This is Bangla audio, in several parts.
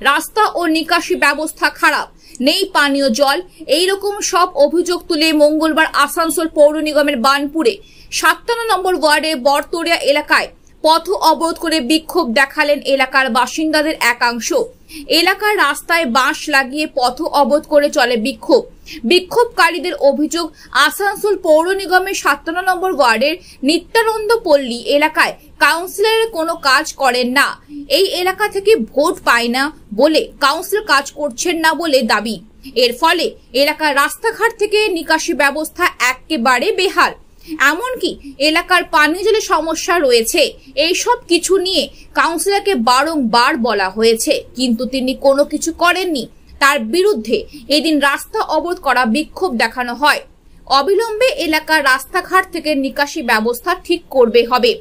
রাস্তা ও নিকাশি ব্যবস্থা খারাপ, নেই পানীয় জল, এই রকম সব অভিযোগ তুলে মঙ্গলবার আসানসোল পৌর নিগমের বার্নপুরে 57 নম্বর ওয়ার্ডের বরতরিয়া এলাকায় পথ অবরোধ করে বিক্ষোভ দেখালেন এলাকার বাসিন্দাদের একাংশ। এলাকার রাস্তায় বাঁশ লাগিয়ে পথ অবরোধ করে চলে বিক্ষোভ। বিক্ষোভকারীদের অভিযোগ, আসানসোল পৌর নিগমের 57 নম্বর ওয়ার্ডের নিত্যানন্দ পল্লী এলাকায় কাউন্সিলরের কোনো কাজ করেন না। এই এলাকা থেকে ভোট পায় না বলে কাউন্সিলর কাজ করছেন না বলে দাবি। এর ফলে এলাকার রাস্তাঘাট থেকে নিকাশি ব্যবস্থা একেবারে বেহাল, এমনকি এলাকার পানীয় জলের সমস্যা রয়েছে। এইসব কিছু নিয়ে কাউন্সিলরকে বারংবার বলা হয়েছে, কিন্তু তিনি কোনো কিছু করেননি। তার বিরুদ্ধে এদিন রাস্তা অবরোধ করা বিক্ষোভ দেখানো হয়। অবিলম্বে এলাকার রাস্তাঘাট থেকে নিকাশি ব্যবস্থা ঠিক করবে হবে।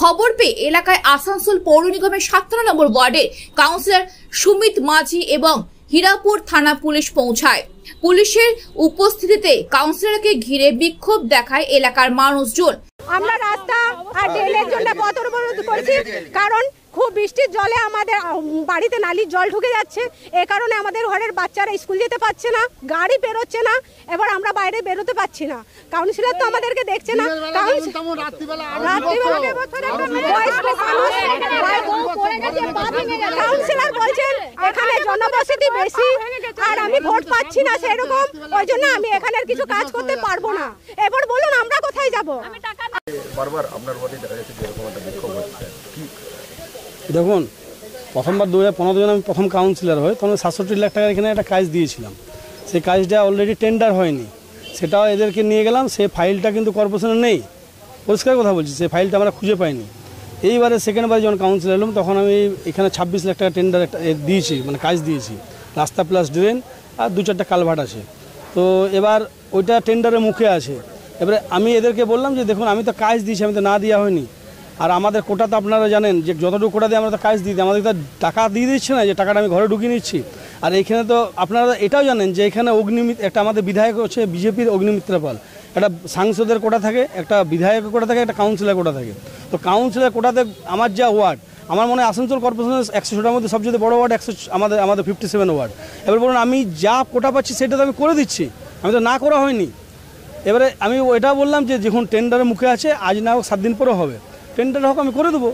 খবর পেয়ে এলাকায় আসানসোল পৌর নিগমের 57 নম্বর ওয়ার্ডের কাউন্সিলর সুমিত মাঝি এবং হীরাপুর থানা পুলিশ পৌঁছায়। পুলিশের উপস্থিতিতে কাউন্সিলরকে ঘিরে বিক্ষোভ দেখায় এলাকার মানুষজন। আমরা রাস্তা আর ড্রেনের জন্য পথ অবরোধ করছি, কারণ খুব বৃষ্টির জলে আমাদের বাড়িতে নালির জল ঢুকে যাচ্ছে। এ কারণে আমাদের ঘরের বাচ্চারা স্কুল যেতে পারছে না, গাড়ি বেরোচ্ছে না, এবার আমরা বাইরে বেরোতে পারছি না। কাউন্সিলর তো আমাদেরকে দেখছে না। কাউন্সিলর বলছেন এখানে জনবসতি বেশি আর আমি ভোট পাচ্ছি না সেরকম, ওই জন্য আমি এখানের কিছু কাজ করতে পারবো না। এবার বলুন আমরা কোথায় যাব? বারবার আপনার ওয়ার্ডে দেখা যাচ্ছে যে এরকম একটা বিক্ষোভ হচ্ছে। দেখুন, প্রথমবার 2015 আমি প্রথম কাউন্সিলর হই, তখন 67 লাখ টাকার এখানে একটা কাজ দিয়েছিলাম। সেই কাজটা অলরেডি টেন্ডার হয়নি, সেটাও এদেরকে নিয়ে গেলাম। সেই ফাইলটা কিন্তু কর্পোরেশনে নেই, পরিষ্কার কথা বলছি, সেই ফাইলটা আমরা খুঁজে পাইনি। এইবারে সেকেন্ডবার যখন কাউন্সিলর এলাম তখন আমি এখানে 26 লাখ টাকা টেন্ডার একটা দিয়েছি, মানে কাজ দিয়েছি। রাস্তা প্লাস ড্রেন আর 2-4টা কালভার্ট আছে। তো এবার ওইটা টেন্ডারের মুখে আছে। এবারে আমি এদেরকে বললাম যে দেখুন, আমি তো কাজ দিয়েছি, আমি তো না দেওয়া হয়নি। আর আমাদের কোটা তো আপনারা জানেন যে যতটুকু কোটা দিয়ে আমরা তো কাজ দিই, আমাদের তো টাকা দিয়ে দিচ্ছে না যে টাকাটা আমি ঘরে ঢুকিয়ে নিচ্ছি। আর এইখানে তো আপনারা এটাও জানেন যে এখানে একটা আমাদের বিধায়ক হচ্ছে বিজেপির অগ্নিমিত্রা পাল, একটা সাংসদের কোটা থাকে, একটা বিধায়কের কোটা থাকে, একটা কাউন্সিলর কোটা থাকে। তো কাউন্সিলর কোটাতে আমার যা ওয়ার্ড, আমার মনে হয় আসানসোল কর্পোরেশনের 100টার মধ্যে সবচেয়ে বড় ওয়ার্ড আমাদের 57 ওয়ার্ড। এবার বলুন, আমি যা কোটা পাচ্ছি সেটা তো আমি করে দিচ্ছি, আমি তো না করা হয়নি। এবারে আমি এটা বললাম যে যখন টেন্ডারের মুখে আছে, আজ না হোক 7 দিন পরে হবে, টেন্ডার হোক আমি করে দেবো।